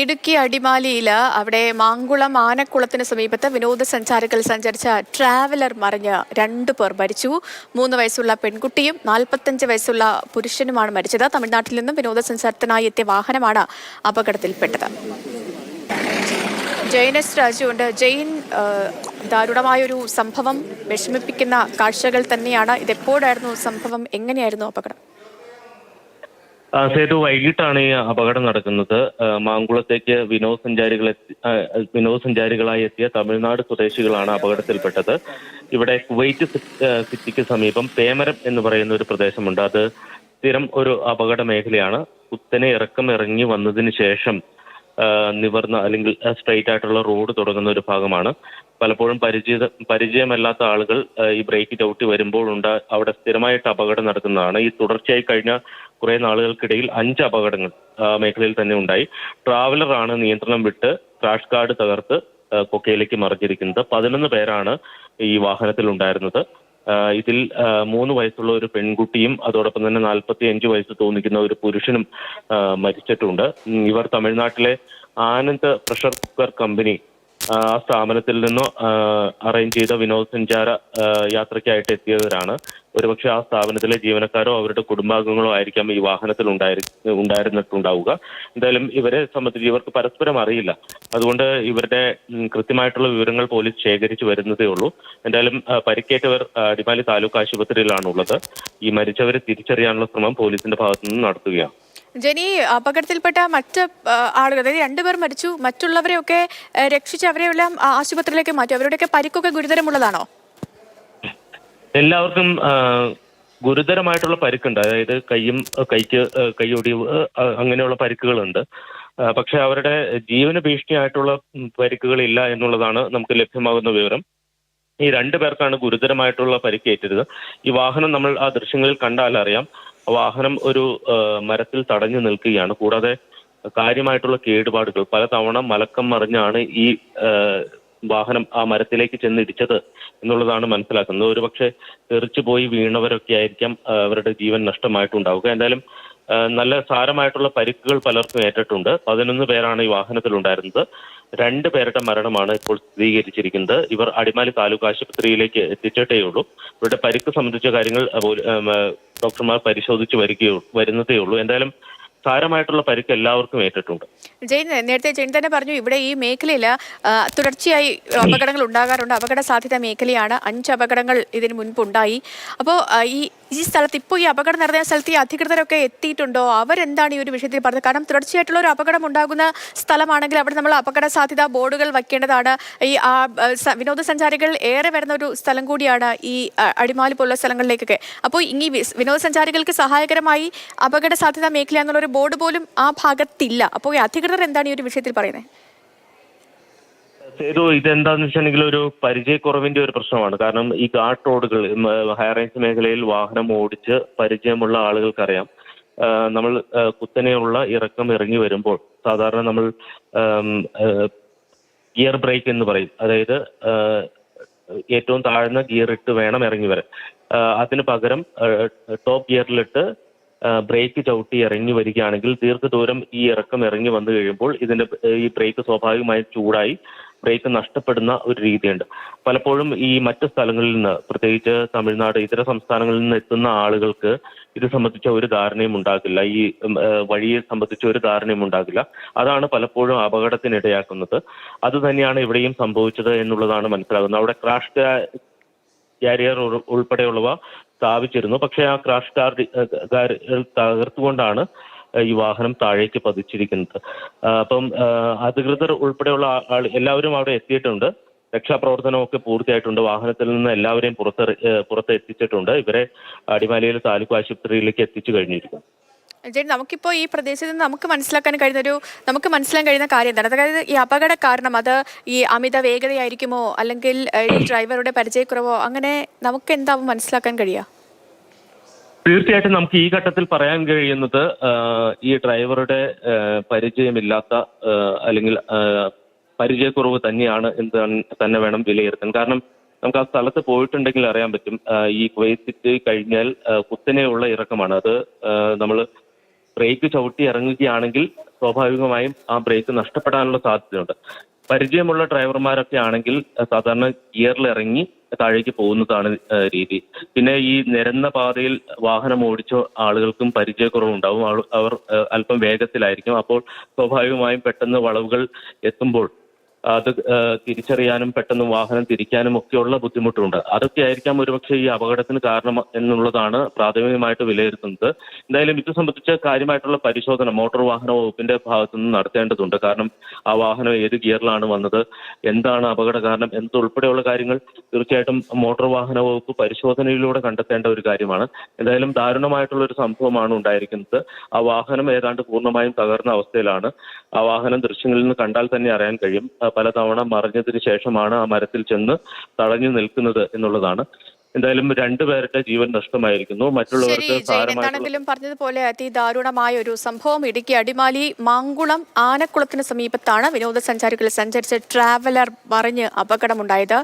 ഇടുക്കി അടിമാലിയിൽ അവിടെ മാങ്കുളം ആനക്കുളത്തിന് സമീപത്ത് വിനോദസഞ്ചാരികൾ സഞ്ചരിച്ച ട്രാവലർ മറിഞ്ഞ് 2 പേർ മരിച്ചു. 3 വയസ്സുള്ള പെൺകുട്ടിയും 45 വയസ്സുള്ള പുരുഷനുമാണ് മരിച്ചത്. തമിഴ്നാട്ടിൽ നിന്നും വിനോദസഞ്ചാരത്തിനായി എത്തിയ വാഹനമാണ് അപകടത്തിൽപ്പെട്ടത്. ജെയിൻ രാജു ഉണ്ട്. ജെയിൻ, ദാരുണമായൊരു സംഭവം, വിഷമിപ്പിക്കുന്ന കാഴ്ചകൾ തന്നെയാണ്. ഇതെപ്പോഴായിരുന്നു സംഭവം? എങ്ങനെയായിരുന്നു അപകടം? സേതു, വൈകിട്ടാണ് ഈ അപകടം നടക്കുന്നത്. മാങ്കുളത്തേക്ക് വിനോദസഞ്ചാരികളായി എത്തിയ തമിഴ്നാട് സ്വദേശികളാണ് അപകടത്തിൽപ്പെട്ടത്. ഇവിടെ കുവൈറ്റ് സിറ്റിക്ക് സമീപം പേമരം എന്ന് പറയുന്ന ഒരു പ്രദേശമുണ്ട്. അത് സ്ഥിരം ഒരു അപകട മേഖലയാണ്. കുത്തനെ ഇറങ്ങി വന്നതിന് ശേഷം നിവർന്ന അല്ലെങ്കിൽ സ്ട്രെയിറ്റ് ആയിട്ടുള്ള റോഡ് തുടങ്ങുന്ന ഒരു ഭാഗമാണ്. പലപ്പോഴും പരിചയമല്ലാത്ത ആളുകൾ ഈ ബ്രേക്ക് ചവിട്ടി വരുമ്പോൾ അവിടെ സ്ഥിരമായിട്ട് അപകടം നടക്കുന്നതാണ്. ഈ തുടർച്ചയായി കഴിഞ്ഞ കുറെ നാളുകൾക്കിടയിൽ 5 അപകടങ്ങൾ മേഖലയിൽ തന്നെ ഉണ്ടായി. ട്രാവലറാണ് നിയന്ത്രണം വിട്ട് ക്രാഷ് ഗാർഡ് തകർത്ത് കൊക്കയിലേക്ക് മറിഞ്ഞിരിക്കുന്നത്. 11 പേരാണ് ഈ വാഹനത്തിൽ ഉണ്ടായിരുന്നത്. ഇതിൽ 3 വയസ്സുള്ള ഒരു പെൺകുട്ടിയും അതോടൊപ്പം തന്നെ 45 വയസ്സ് തോന്നിക്കുന്ന ഒരു പുരുഷനും മരിച്ചിട്ടുണ്ട്. ഇവർ തമിഴ്നാട്ടിലെ ആനന്ദ് പ്രഷർ കുക്കർ കമ്പനി ആ സ്ഥാപനത്തിൽ നിന്ന് അറേഞ്ച് ചെയ്ത വിനോദസഞ്ചാര യാത്രയ്ക്കായിട്ട് എത്തിയവരാണ്. ഒരുപക്ഷെ ആ സ്ഥാപനത്തിലെ ജീവനക്കാരോ അവരുടെ കുടുംബാംഗങ്ങളോ ആയിരിക്കാം ഈ വാഹനത്തിൽ ഉണ്ടായിരുന്നിട്ടുണ്ടാവുക. എന്തായാലും ഇവരെ സംബന്ധിച്ച് ഇവർക്ക് പരസ്പരം അറിയില്ല. അതുകൊണ്ട് ഇവരുടെ കൃത്യമായിട്ടുള്ള വിവരങ്ങൾ പോലീസ് ശേഖരിച്ചു വരുന്നതേ ഉള്ളൂ. എന്തായാലും പരിക്കേറ്റവർ അടിമാലി താലൂക്ക് ആശുപത്രിയിലാണുള്ളത്. ഈ മരിച്ചവരെ തിരിച്ചറിയാനുള്ള ശ്രമം പോലീസിന്റെ ഭാഗത്തു നിന്ന് നടത്തുകയാണ്. ജെനി, അപകടത്തിൽപ്പെട്ട മറ്റ് ആളുകൾ, അതായത് 2 പേർ മരിച്ചു, മറ്റുള്ളവരെയൊക്കെ രക്ഷിച്ച് അവരെയെല്ലാം ആശുപത്രിയിലേക്ക് മാറ്റി. അവരുടെയൊക്കെ പരിക്കൊക്കെ ഗുരുതരമുള്ളതാണോ? എല്ലാവർക്കും ഗുരുതരമായിട്ടുള്ള പരിക്കുണ്ട്. അതായത് കൈയൊടിവ് അങ്ങനെയുള്ള പരിക്കുകളുണ്ട്. പക്ഷെ അവരുടെ ജീവന ഭീഷണിയായിട്ടുള്ള പരിക്കുകളില്ല എന്നുള്ളതാണ് നമുക്ക് ലഭ്യമാകുന്ന വിവരം. ഈ 2 പേർക്കാണ് ഗുരുതരമായിട്ടുള്ള പരിക്കേറ്റത്. ഈ വാഹനം നമ്മൾ ആ ദൃശ്യങ്ങളിൽ കണ്ടാൽ അറിയാം, വാഹനം ഒരു മരത്തിൽ തടഞ്ഞു നിൽക്കുകയാണ്. കൂടാതെ കാര്യമായിട്ടുള്ള കേടുപാടുകൾ, പലതവണ മലക്കം മറിഞ്ഞാണ് ഈ വാഹനം ആ മരത്തിലേക്ക് ചെന്നിടിച്ചത് എന്നുള്ളതാണ് മനസ്സിലാക്കുന്നത്. ഒരുപക്ഷെ തെറിച്ചു പോയി വീണവരൊക്കെ ആയിരിക്കാം അവരുടെ ജീവൻ നഷ്ടമായിട്ടുണ്ടാവുക. എന്തായാലും നല്ല സാരമായിട്ടുള്ള പരിക്കുകൾ പലർക്കും ഏറ്റിട്ടുണ്ട്. 11 പേരാണ് ഈ വാഹനത്തിലുണ്ടായിരുന്നത്. 2 പേരുടെ മരണമാണ് ഇപ്പോൾ സ്ഥിരീകരിച്ചിരിക്കുന്നത്. ഇവർ അടിമാലി താലൂക്ക് ആശുപത്രിയിലേക്ക് എത്തിച്ചിട്ടേ ഉള്ളൂ. ഇവരുടെ പരിക്ക് സംബന്ധിച്ച കാര്യങ്ങൾ ഡോക്ടർമാർ പരിശോധിച്ച് വരുന്നതേ ഉള്ളൂ. എന്തായാലും സാരമായിട്ടുള്ള പരിക്ക് എല്ലാവർക്കും ഏറ്റിട്ടുണ്ട്. നേരത്തെ ജെയിൻ തന്നെ പറഞ്ഞു, ഇവിടെ ഈ മേഖലയിൽ തുടർച്ചയായി അപകടങ്ങൾ ഉണ്ടാകാറുണ്ട്. അപകട സാധ്യത മേഖലയാണ്. 5 അപകടങ്ങൾ ഇതിന് മുൻപുണ്ടായി. അപ്പോൾ ഈ സ്ഥലത്ത് ഇപ്പോൾ ഈ അപകടം നടന്ന സ്ഥലത്ത് ഈ അധികൃതരൊക്കെ എത്തിയിട്ടുണ്ടോ? അവരെന്താണ് ഈ ഒരു വിഷയത്തിൽ പറഞ്ഞത്? കാരണം തുടർച്ചയായിട്ടുള്ള ഒരു അപകടം ഉണ്ടാകുന്ന സ്ഥലമാണെങ്കിൽ അവിടെ നമ്മൾ അപകട സാധ്യത ബോർഡുകൾ വയ്ക്കേണ്ടതാണ്. ഈ വിനോദസഞ്ചാരികൾ ഏറെ വരുന്ന ഒരു സ്ഥലം കൂടിയാണ് ഈ അടിമാലി പോലുള്ള സ്ഥലങ്ങളിലേക്കൊക്കെ. അപ്പോൾ ഈ വിനോദസഞ്ചാരികൾക്ക് സഹായകരമായി അപകട സാധ്യത മേഖല എന്നുള്ളൊരു ബോർഡ് പോലും ആ ഭാഗത്തില്ല. അപ്പോൾ ഈ അധികൃതർ എന്താണ് ഈ ഒരു വിഷയത്തിൽ പറയുന്നത്? സേതു, ഇതെന്താന്ന് വെച്ചിട്ടുണ്ടെങ്കിൽ ഒരു പരിചയക്കുറവിന്റെ ഒരു പ്രശ്നമാണ്. കാരണം ഈ ഘാട്ട് റോഡുകൾ, ഹൈറേഞ്ച് മേഖലയിൽ വാഹനം ഓടിച്ച് പരിചയമുള്ള ആളുകൾക്കറിയാം, നമ്മൾ കുത്തനെയുള്ള ഇറങ്ങി വരുമ്പോൾ സാധാരണ നമ്മൾ ഗിയർ ബ്രേക്ക് എന്ന് പറയും. അതായത് ഏറ്റവും താഴ്ന്ന ഗിയർ ഇട്ട് വേണം ഇറങ്ങി വരാൻ. അതിന് പകരം ടോപ്പ് ഗിയറിലിട്ട് ബ്രേക്ക് ചവിട്ടി ഇറങ്ങി വരികയാണെങ്കിൽ ദീർഘദൂരം ഈ ഇറങ്ങി വന്നു കഴിയുമ്പോൾ ഈ ബ്രേക്ക് സ്വാഭാവികമായും ചൂടായി ബ്രേക്ക് നഷ്ടപ്പെടുന്ന ഒരു രീതിയുണ്ട്. പലപ്പോഴും ഈ മറ്റു സ്ഥലങ്ങളിൽ നിന്ന്, പ്രത്യേകിച്ച് തമിഴ്നാട്, ഇതര സംസ്ഥാനങ്ങളിൽ നിന്ന് എത്തുന്ന ആളുകൾക്ക് ഇത് സംബന്ധിച്ച ഒരു ധാരണയും ഉണ്ടാകില്ല. ഈ വഴിയെ സംബന്ധിച്ച ഒരു ധാരണയും ഉണ്ടാകില്ല. അതാണ് പലപ്പോഴും അപകടത്തിനിടയാക്കുന്നത്. അത് തന്നെയാണ് ഇവിടെയും സംഭവിച്ചത് എന്നുള്ളതാണ് മനസ്സിലാകുന്നത്. അവിടെ ക്രാഷ് കാരിയർ ഉൾപ്പെടെയുള്ളവ സ്ഥാപിച്ചിരുന്നു. പക്ഷേ ആ ക്രാഷ് ഗാർഡ് തകർത്തുകൊണ്ടാണ് ഈ വാഹനം താഴേക്ക് പതിച്ചിരിക്കുന്നത്. അപ്പം അധികൃതർ ഉൾപ്പെടെയുള്ള എല്ലാവരും അവിടെ എത്തിയിട്ടുണ്ട്. രക്ഷാപ്രവർത്തനമൊക്കെ പൂർത്തിയായിട്ടുണ്ട്. വാഹനത്തിൽ നിന്ന് എല്ലാവരെയും പുറത്ത് എത്തിച്ചിട്ടുണ്ട്. ഇവരെ അടിമാലിയിലെ താലൂക്ക് ആശുപത്രിയിലേക്ക് എത്തിച്ചു കഴിഞ്ഞിരിക്കുന്നു. നമുക്കിപ്പോൾ ഈ പ്രദേശത്ത് നിന്ന് നമുക്ക് മനസ്സിലാക്കാൻ കഴിയുന്ന കാര്യം എന്താണ്? അതായത് ഈ അപകട കാരണം അത് ഈ അമിത വേഗതയായിരിക്കുമോ, അല്ലെങ്കിൽ ഈ ഡ്രൈവറുടെ പരിചയക്കുറവോ, അങ്ങനെ നമുക്ക് എന്താവും മനസ്സിലാക്കാൻ കഴിയുക? തീർച്ചയായിട്ടും നമുക്ക് ഈ ഘട്ടത്തിൽ പറയാൻ കഴിയുന്നത് ഈ ഡ്രൈവറുടെ പരിചയമില്ലാത്ത അല്ലെങ്കിൽ പരിചയക്കുറവ് തന്നെയാണ് എന്ന് തന്നെ വേണം വിലയിരുത്താൻ. കാരണം നമുക്ക് ആ സ്ഥലത്ത് പോയിട്ടുണ്ടെങ്കിൽ അറിയാൻ പറ്റും. ഈ കുവൈറ്റ് സിറ്റി കഴിഞ്ഞാൽ കുത്തനെയുള്ള ഇറക്കമാണ്. അത് നമ്മൾ ബ്രേക്ക് ചവിട്ടി ഇറങ്ങുകയാണെങ്കിൽ സ്വാഭാവികമായും ആ ബ്രേക്ക് നഷ്ടപ്പെടാനുള്ള സാധ്യതയുണ്ട്. പരിചയമുള്ള ഡ്രൈവർമാരൊക്കെ ആണെങ്കിൽ സാധാരണ ഗിയറിൽ ഇറങ്ങി താഴേക്ക് പോകുന്നതാണ് രീതി. പിന്നെ ഈ നിരന്ന പാതയിൽ വാഹനം ഓടിച്ച ആളുകൾക്കും പരിചയക്കുറവുണ്ടാവും. അവർ അല്പം വേഗത്തിലായിരിക്കും. അപ്പോൾ സ്വാഭാവികമായും പെട്ടെന്ന് വളവുകൾ എത്തുമ്പോൾ അത് തിരിച്ചറിയാനും പെട്ടെന്ന് വാഹനം തിരിക്കാനും ഒക്കെയുള്ള ബുദ്ധിമുട്ടുണ്ട്. അതൊക്കെ ആയിരിക്കാം ഒരുപക്ഷെ ഈ അപകടത്തിന് കാരണം എന്നുള്ളതാണ് പ്രാഥമികമായിട്ട് വിലയിരുത്തുന്നത്. എന്തായാലും ഇത് സംബന്ധിച്ച് കാര്യമായിട്ടുള്ള പരിശോധന മോട്ടോർ വാഹന വകുപ്പിന്റെ ഭാഗത്തു നിന്ന് നടത്തേണ്ടതുണ്ട്. കാരണം ആ വാഹനം ഏത് ഗിയറിലാണ് വന്നത്, എന്താണ് അപകട കാരണം എന്നതുൾപ്പെടെയുള്ള കാര്യങ്ങൾ തീർച്ചയായിട്ടും മോട്ടോർ വാഹന വകുപ്പ് പരിശോധനയിലൂടെ കണ്ടെത്തേണ്ട ഒരു കാര്യമാണ്. എന്തായാലും ദാരുണമായിട്ടുള്ള ഒരു സംഭവമാണ് ഉണ്ടായിരിക്കുന്നത്. ആ വാഹനം ഏതാണ്ട് പൂർണ്ണമായും തകർന്ന അവസ്ഥയിലാണ്. ആ വാഹനം ദൃശ്യങ്ങളിൽ നിന്ന് കണ്ടാൽ തന്നെ അറിയാൻ കഴിയും. പലതവണ മറിഞ്ഞതിന് ശേഷമാണ് ആ മരത്തിൽ ചെന്ന് തടഞ്ഞു നിൽക്കുന്നത് എന്നുള്ളതാണ്. എന്തായാലും രണ്ടുപേരുടെ ജീവൻ നഷ്ടമായിരിക്കുന്നു. ശരി മറ്റുള്ളവർക്ക് ജയൻ, സാരമായിട്ടുള്ള എന്താണെങ്കിലും പറഞ്ഞതുപോലെ അതിദാരുണമായ ഒരു സംഭവം ഇടുക്കി അടിമാലി മാങ്കുളം ആനക്കുളത്തിന് സമീപത്താണ് വിനോദസഞ്ചാരികൾ സഞ്ചരിച്ച ട്രാവലർ മറിഞ്ഞ് അപകടമുണ്ടായത്.